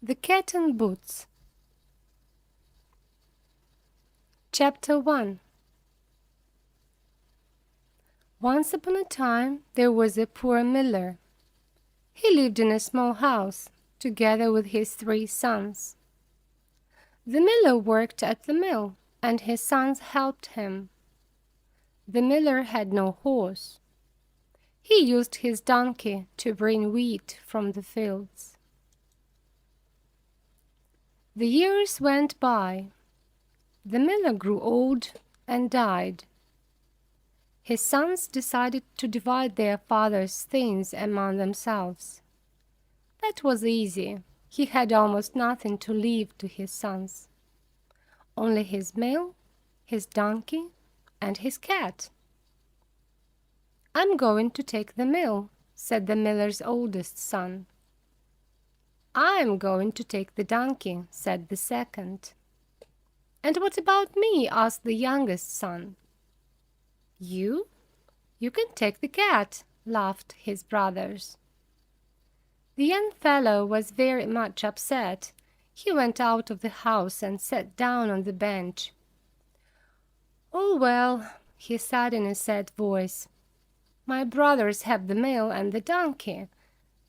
The Cat and Boots. Chapter 1. Once upon a time there was a poor miller. He lived in a small house, together with his 3 sons. The miller worked at the mill, and his sons helped him. The miller had no horse. He used his donkey to bring wheat from the fields. The years went by. The miller grew old and died. His sons decided to divide their father's things among themselves. That was easy. He had almost nothing to leave to his sons. Only his mill, his donkey, and his cat. "I'm going to take the mill," said the miller's oldest son. "I'm going to take the donkey," said the second. "And what about me?" asked the youngest son. You? You can take the cat," laughed his brothers. The young fellow was very much upset. He went out of the house and sat down on the bench. "Oh, well," he said in a sad voice, "my brothers have the mill and the donkey.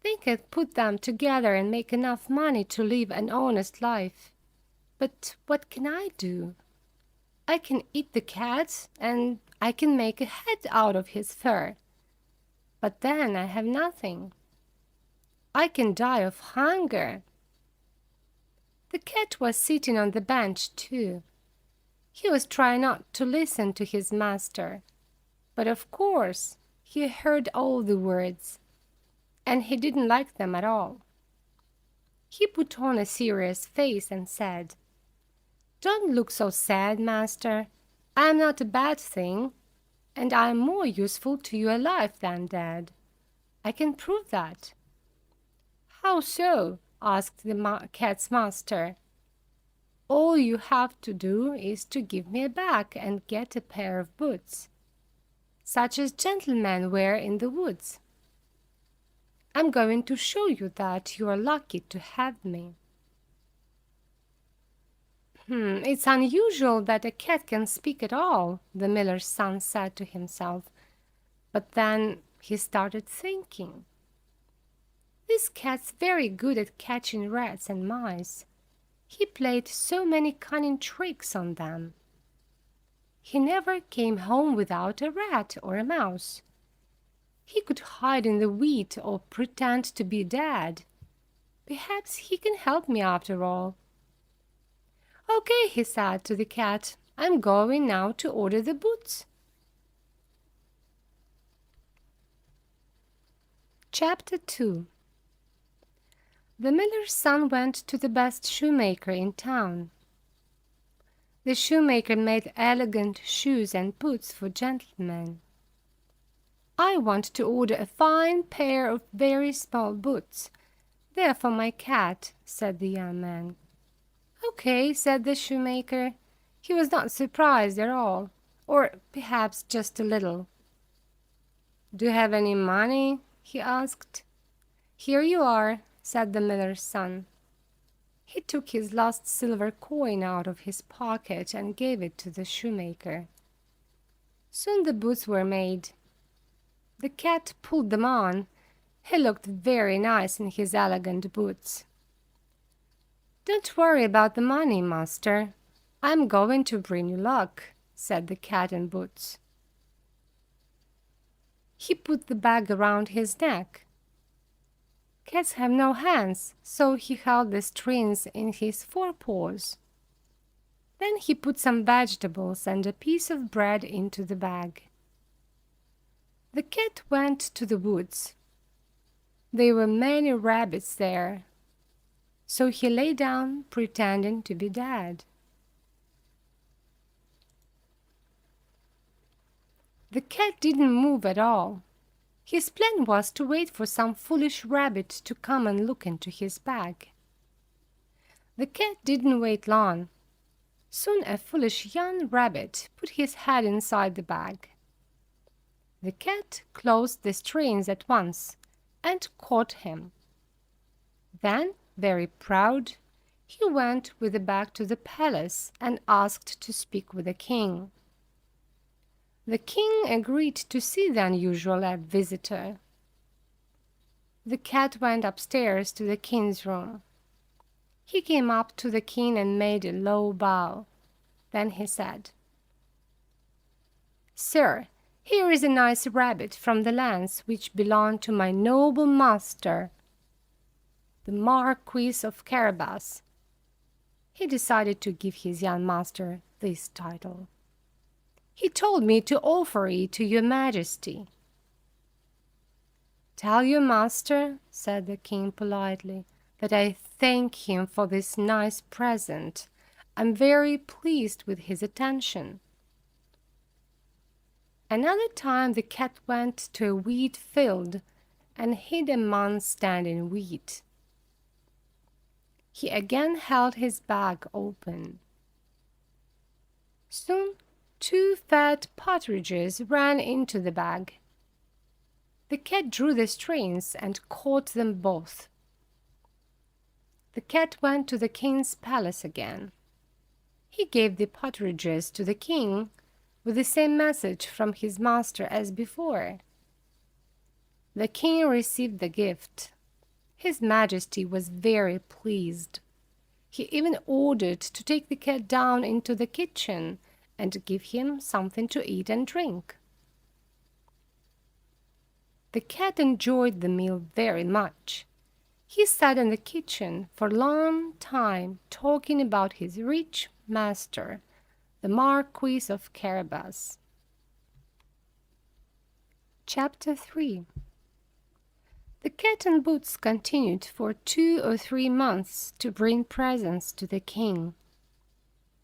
They can put them together and make enough money to live an honest life. But what can I do? I can eat the cat, and I can make a hat out of his fur. But then I have nothing. I can die of hunger." The cat was sitting on the bench too. He was trying not to listen to his master, but of course he heard all the words, and he didn't like them at all. He put on a serious face and said, "Don't look so sad, master. I am not a bad thing, and I am more useful to you alive than dead. I can prove that." "How so?" asked the cat's master. "All you have to do is to give me a bag and get a pair of boots, such as gentlemen wear in the woods. I'm going to show you that you are lucky to have me." "It's unusual that a cat can speak at all," the miller's son said to himself. But then he started thinking. "This cat's very good at catching rats and mice. He played so many cunning tricks on them. He never came home without a rat or a mouse. He could hide in the wheat or pretend to be dead. Perhaps he can help me after all." "Okay," he said to the cat, "I'm going now to order the boots." Chapter 2. The miller's son went to the best shoemaker in town. The shoemaker made elegant shoes and boots for gentlemen. "I want to order a fine pair of very small boots. They're for my cat," said the young man. "Okay," said the shoemaker. He was not surprised at all, or perhaps just a little. "Do you have any money?" he asked. "Here you are," said the miller's son. He took his last silver coin out of his pocket and gave it to the shoemaker. Soon the boots were made. The cat pulled them on. He looked very nice in his elegant boots. "Don't worry about the money, master. I'm going to bring you luck," said the cat and boots. He put the bag around his neck. Cats have no hands, so he held the strings in his forepaws. Then he put some vegetables and a piece of bread into the bag. The cat went to the woods. There were many rabbits there, so he lay down pretending to be dead. The cat didn't move at all. His plan was to wait for some foolish rabbit to come and look into his bag. The cat didn't wait long. Soon a foolish young rabbit put his head inside the bag. The cat closed the strings at once and caught him. Then Very proud, he went with the bag to the palace and asked to speak with the king. The king agreed to see the unusual visitor. The cat went upstairs to the king's room. He came up to the king and made a low bow. Then he said, "Sir, here is a nice rabbit from the lands which belong to my noble master, the Marquis of Carabas." He decided to give his young master this title. "He told me to offer it to your majesty." "Tell your master," said the king politely, "that I thank him for this nice present. I'm very pleased with his attention." Another time the cat went to a wheat field and hid among standing wheat. He again held his bag open. Soon 2 fat partridges ran into the bag. The cat drew the strings and caught them both. The cat went to the king's palace again. He gave the partridges to the king with the same message from his master as before. The king received the gift. His Majesty was very pleased. He even ordered to take the cat down into the kitchen and give him something to eat and drink. The cat enjoyed the meal very much. He sat in the kitchen for a long time talking about his rich master, the Marquis of Carabas. Chapter 3. The cat and Boots continued for 2 or 3 months to bring presents to the king.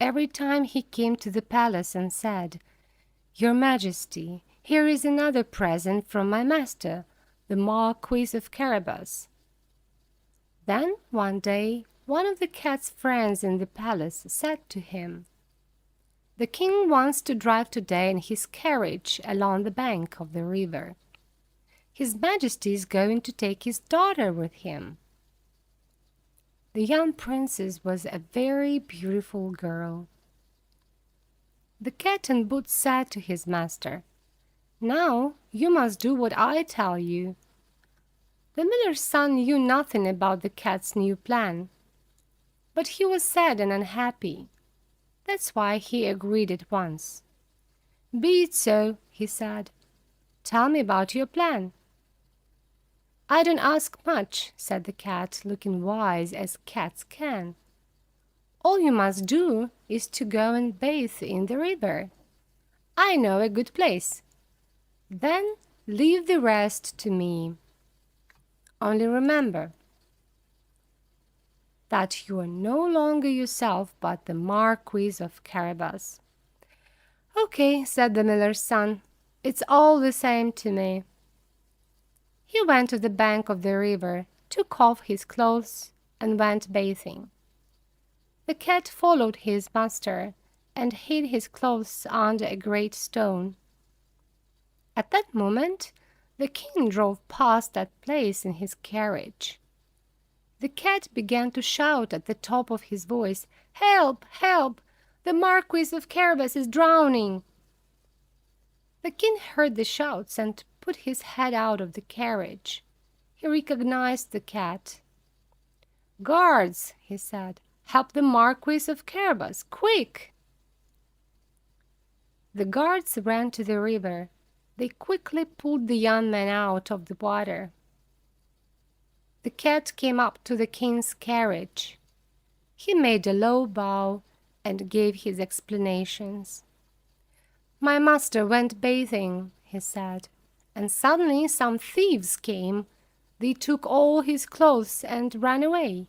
Every time he came to the palace and said, "Your Majesty, here is another present from my master, the Marquis of Carabas." Then one day one of the cat's friends in the palace said to him, "The king wants to drive today in his carriage along the bank of the river. His Majesty is going to take his daughter with him." The young princess was a very beautiful girl. The cat and Boots said to his master, "Now you must do what I tell you." The miller's son knew nothing about the cat's new plan, but he was sad and unhappy. That's why he agreed at once. "Be it so," he said. "Tell me about your plan." "I don't ask much," said the cat, looking wise as cats can. "All you must do is to go and bathe in the river. I know a good place. Then leave the rest to me. Only remember that you are no longer yourself but the Marquis of Carabas." "Okay," said the miller's son. "It's all the same to me." He went to the bank of the river, took off his clothes, and went bathing. The cat followed his master and hid his clothes under a great stone. At that moment, the king drove past that place in his carriage. The cat began to shout at the top of his voice, "Help! Help! The Marquis of Carabas is drowning!" The king heard the shouts and put his head out of the carriage. He recognized the cat. "Guards," he said, "help the Marquis of Carabas, quick!" The guards ran to the river. They quickly pulled the young man out of the water. The cat came up to the king's carriage. He made a low bow and gave his explanations. "My master went bathing," he said, "and suddenly some thieves came. They took all his clothes and ran away.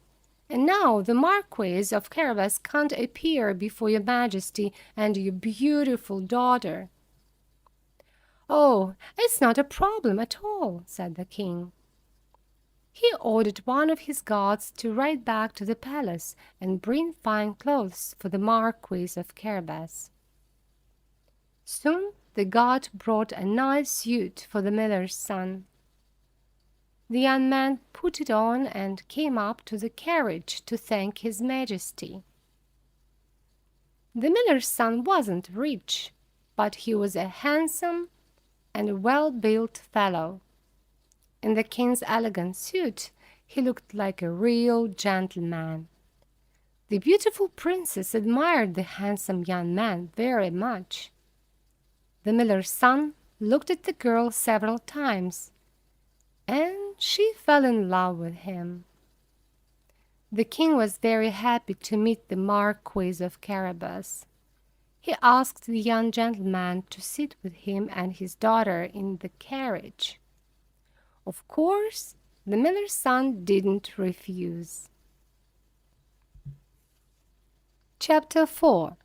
And now the Marquis of Carabas can't appear before your Majesty and your beautiful daughter." "Oh, it's not a problem at all," said the king. He ordered one of his guards to ride back to the palace and bring fine clothes for the Marquis of Carabas. Soon the guard brought a nice suit for the miller's son. The young man put it on and came up to the carriage to thank his majesty. The miller's son wasn't rich, but he was a handsome and well-built fellow. In the king's elegant suit, he looked like a real gentleman. The beautiful princess admired the handsome young man very much. The miller's son looked at the girl several times, and she fell in love with him. The king was very happy to meet the Marquis of Carabas. He asked the young gentleman to sit with him and his daughter in the carriage. Of course, the miller's son didn't refuse. Chapter 4.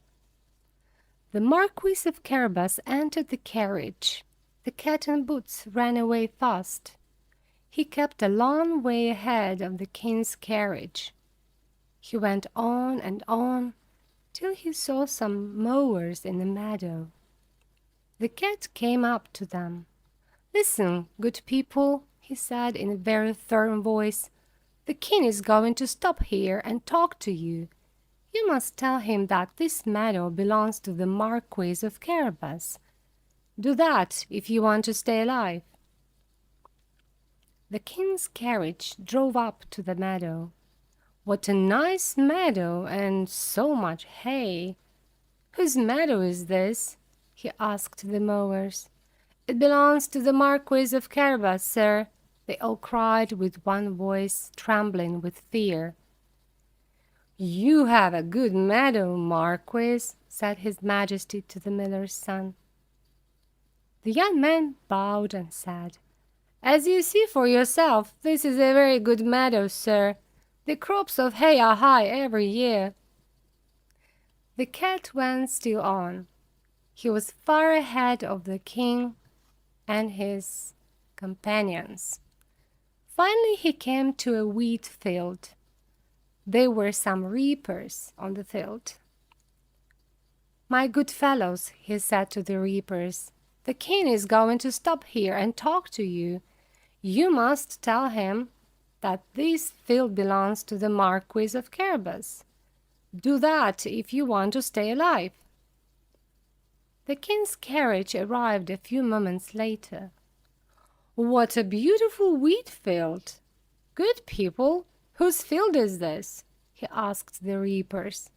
The Marquis of Carabas entered the carriage. The cat and boots ran away fast. He kept a long way ahead of the king's carriage. He went on and on till he saw some mowers in the meadow. The cat came up to them. "Listen, good people," he said in a very firm voice. "The king is going to stop here and talk to you. You must tell him that this meadow belongs to the Marquis of Carabas. Do that if you want to stay alive." The king's carriage drove up to the meadow. "What a nice meadow, and so much hay! Whose meadow is this?" he asked the mowers. "It belongs to the Marquis of Carabas, sir," they all cried with one voice, trembling with fear. "You have a good meadow, Marquis," said his majesty to the miller's son. The young man bowed and said, "As you see for yourself, this is a very good meadow, sir. The crops of hay are high every year." The cat went still on. He was far ahead of the king and his companions. Finally he came to a wheat field. There were some reapers on the field. "My good fellows," he said to the reapers, "the king is going to stop here and talk to you. You must tell him that this field belongs to the Marquis of Carabas. Do that if you want to stay alive." The king's carriage arrived a few moments later. "What a beautiful wheat field! Good people, whose field is this?" he asked the reapers.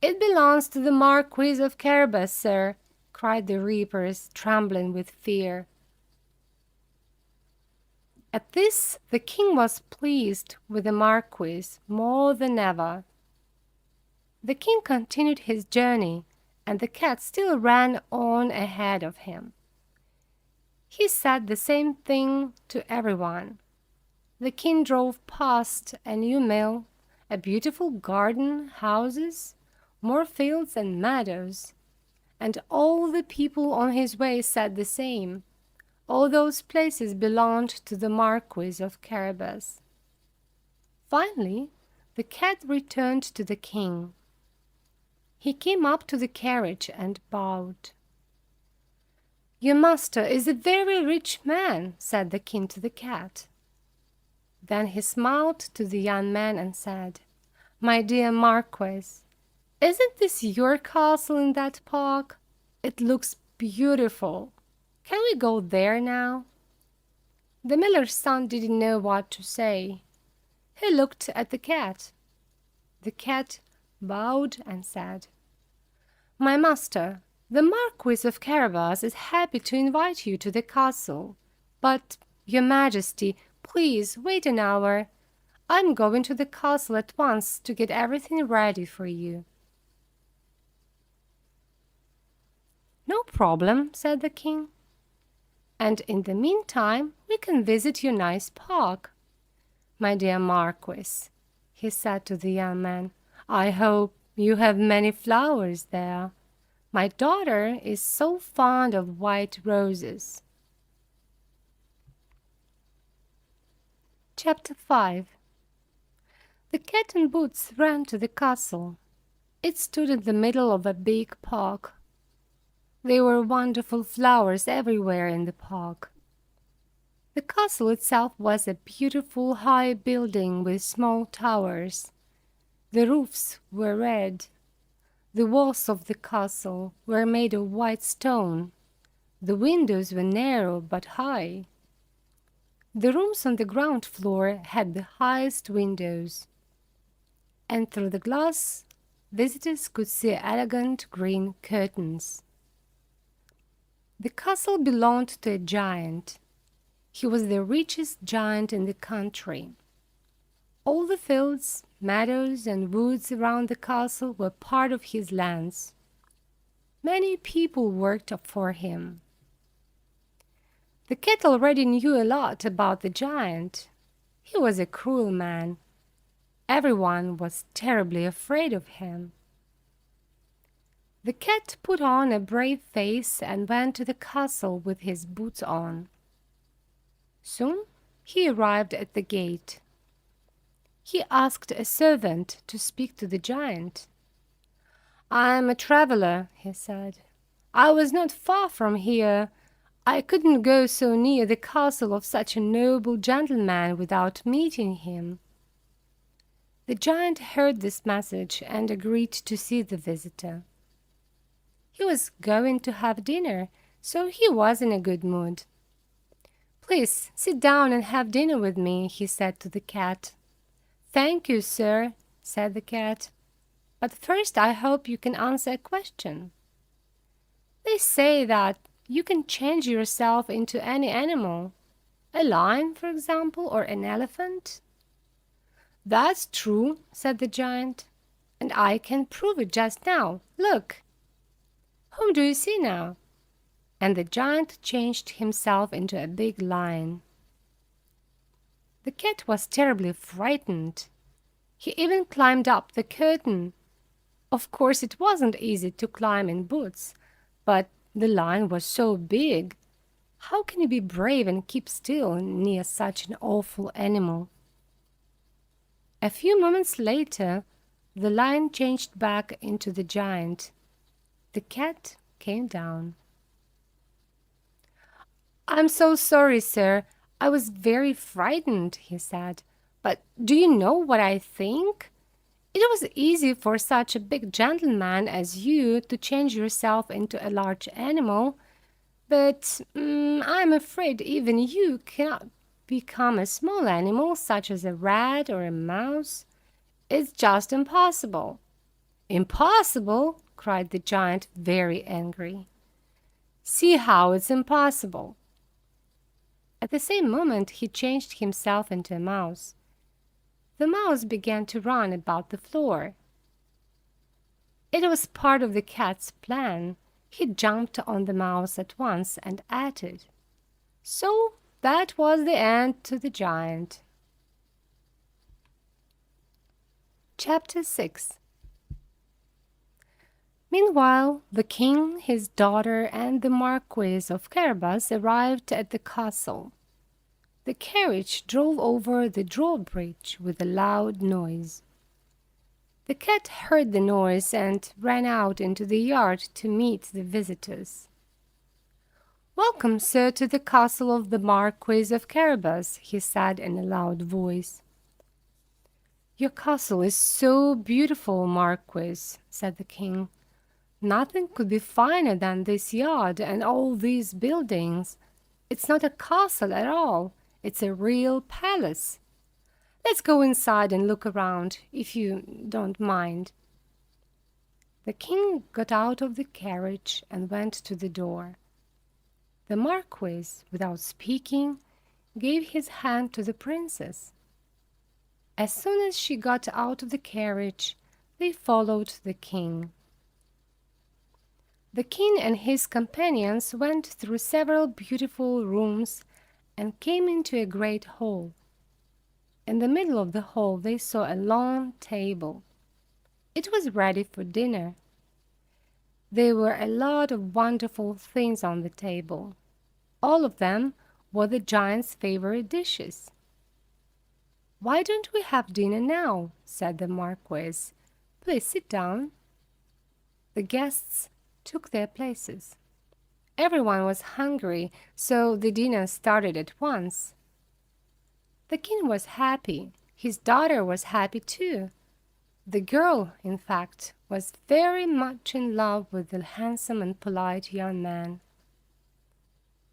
"It belongs to the Marquis of Carabas, sir," cried the reapers, trembling with fear. At this the king was pleased with the Marquis more than ever. The king continued his journey, and the cat still ran on ahead of him. He said the same thing to everyone. The king drove past a new mill, a beautiful garden, houses, more fields and meadows, and all the people on his way said the same. All those places belonged to the Marquis of Carabas. Finally, the cat returned to the king. He came up to the carriage and bowed. "Your master is a very rich man," said the king to the cat. Then he smiled to the young man and said, "My dear Marquis, isn't this your castle in that park? It looks beautiful. Can we go there now?" The miller's son didn't know what to say. He looked at the cat. The cat bowed and said, "My master, the Marquis of Carabas is happy to invite you to the castle. But, your majesty, please wait an hour. I'm going to the castle at once to get everything ready for you." "No problem," said the king. "And in the meantime we can visit your nice park. My dear Marquis," he said to the young man, "I hope you have many flowers there. My daughter is so fond of white roses." Chapter 5. The cat and boots ran to the castle. It stood in the middle of a big park. There were wonderful flowers everywhere in the park. The castle itself was a beautiful high building with small towers. The roofs were red. The walls of the castle were made of white stone. The windows were narrow but high. The rooms on the ground floor had the highest windows, and through the glass visitors could see elegant green curtains. The castle belonged to a giant. He was the richest giant in the country. All the fields, meadows, and woods around the castle were part of his lands. Many people worked for him. The cat already knew a lot about the giant. He was a cruel man. Everyone was terribly afraid of him. The cat put on a brave face and went to the castle with his boots on. Soon he arrived at the gate. He asked a servant to speak to the giant. "I am a traveler," he said. "I was not far from here. I couldn't go so near the castle of such a noble gentleman without meeting him." The giant heard this message and agreed to see the visitor. He was going to have dinner, so he was in a good mood. "Please sit down and have dinner with me," he said to the cat. "Thank you, sir," said the cat. "But first I hope you can answer a question. They say that you can change yourself into any animal, a lion, for example, or an elephant." "That's true," said the giant, "and I can prove it just now. Look." "Whom do you see now?" And the giant changed himself into a big lion. The cat was terribly frightened. He even climbed up the curtain. Of course, it wasn't easy to climb in boots, but the lion was so big. How can you be brave and keep still near such an awful animal? A few moments later, the lion changed back into the giant. The cat came down. "I'm so sorry, sir. I was very frightened," he said. "But do you know what I think? It was easy for such a big gentleman as you to change yourself into a large animal, but I'm afraid even you cannot become a small animal such as a rat or a mouse. It's just impossible." "Impossible?" cried the giant, very angry. "See how it's impossible." At the same moment he changed himself into a mouse. The mouse began to run about the floor. It was part of the cat's plan. He jumped on the mouse at once and ate it. So that was the end to the giant. Chapter 6. Meanwhile, the king, his daughter, and the Marquis of Carabas arrived at the castle. The carriage drove over the drawbridge with a loud noise. The cat heard the noise and ran out into the yard to meet the visitors. "Welcome, sir, to the castle of the Marquis of Carabas," he said in a loud voice. "Your castle is so beautiful, Marquis," said the king. "Nothing could be finer than this yard and all these buildings. It's not a castle at all. It's a real palace. Let's go inside and look around, if you don't mind." The king got out of the carriage and went to the door. The Marquis, without speaking, gave his hand to the princess. As soon as she got out of the carriage, they followed the king. The king and his companions went through several beautiful rooms and came into a great hall. In the middle of the hall they saw a long table. It was ready for dinner. There were a lot of wonderful things on the table. All of them were the giant's favorite dishes. "Why don't we have dinner now?" said the Marquis. "Please sit down." The guests took their places. Everyone was hungry, so the dinner started at once. The king was happy. His daughter was happy too. The girl, in fact, was very much in love with the handsome and polite young man.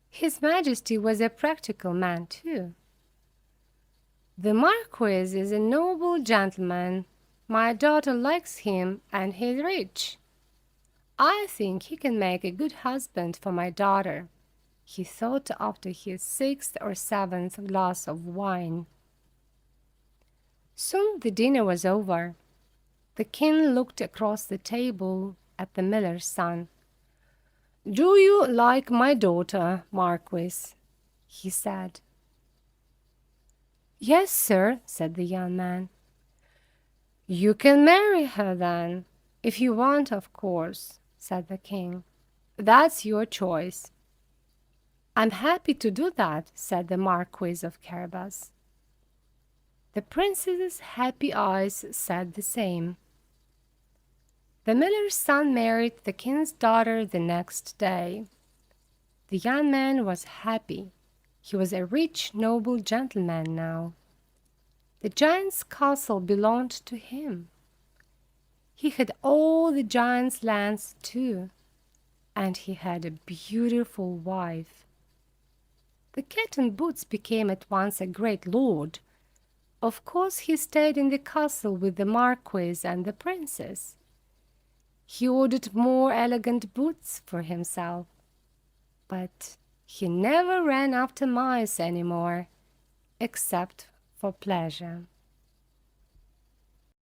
His Majesty was a practical man too. "The Marquis is a noble gentleman. My daughter likes him, and he's rich. I think he can make a good husband for my daughter," he thought after his sixth or seventh glass of wine. Soon the dinner was over. The king looked across the table at the miller's son. "Do you like my daughter, Marquis?" he said. "Yes, sir," said the young man. "You can marry her then, if you want, of course," said the king. "That's your choice." "I'm happy to do that," said the Marquis of Carabas. The princess's happy eyes said the same. The miller's son married the king's daughter the next day. The young man was happy. He was a rich, noble gentleman now. The giant's castle belonged to him. He had all the giant's lands too, and he had a beautiful wife. The cat and boots became at once a great lord. Of course he stayed in the castle with the marquis and the princess. He ordered more elegant boots for himself, but he never ran after mice any more, except for pleasure.